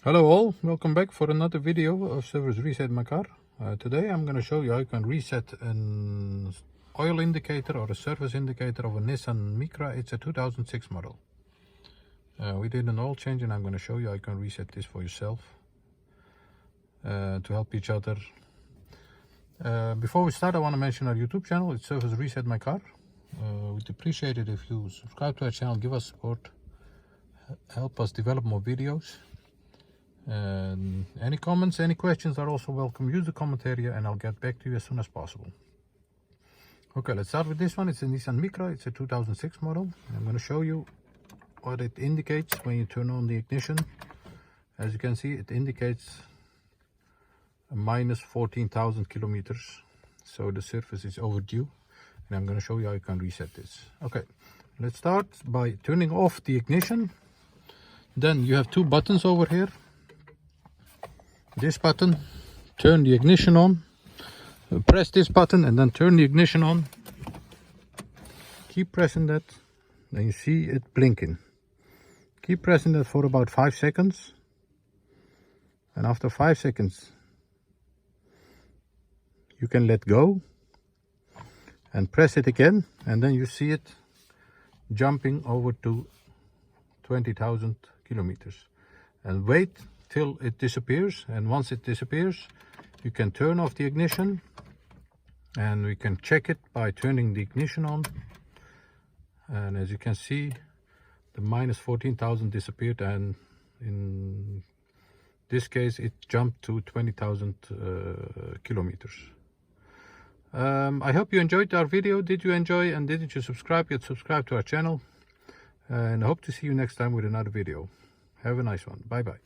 Hello all, welcome back for another video of Service Reset My Car. Today I'm going to show you how you can reset an oil indicator or a service indicator of a Nissan Micra. It's a 2006 model. We did an oil change and I'm going to show you how you can reset this for yourself to help each other. Before we start, I want to mention our YouTube channel. It's Service Reset My Car. We'd appreciate it if you subscribe to our channel, give us support, help us develop more videos. And any comments, any questions are also welcome. Use the comment area and I'll get back to you as soon as possible. Okay, let's start with this one. It's a Nissan Micra. It's a 2006 model. I'm going to show you what it indicates when you turn on the ignition. As you can see, it indicates a minus 14,000 kilometers. So the service is overdue. And I'm going to show you how you can reset this. Okay, let's start by turning off the ignition. Then you have two buttons over here. This button, turn the ignition on, press this button and then turn the ignition on. Keep pressing that, then you see it blinking. Keep pressing that for about 5 seconds, and after 5 seconds you can let go and press it again, and then you see it jumping over to 20,000 kilometers. And wait till it disappears, and once it disappears you can turn off the ignition and we can check it by turning the ignition on, and as you can see the minus 14,000 disappeared, and in this case it jumped to 20,000 kilometers. I hope you enjoyed our video. Did you enjoy, and didn't you subscribe yet? Subscribe to our channel, and I hope to see you next time with another video. Have a nice one. Bye bye.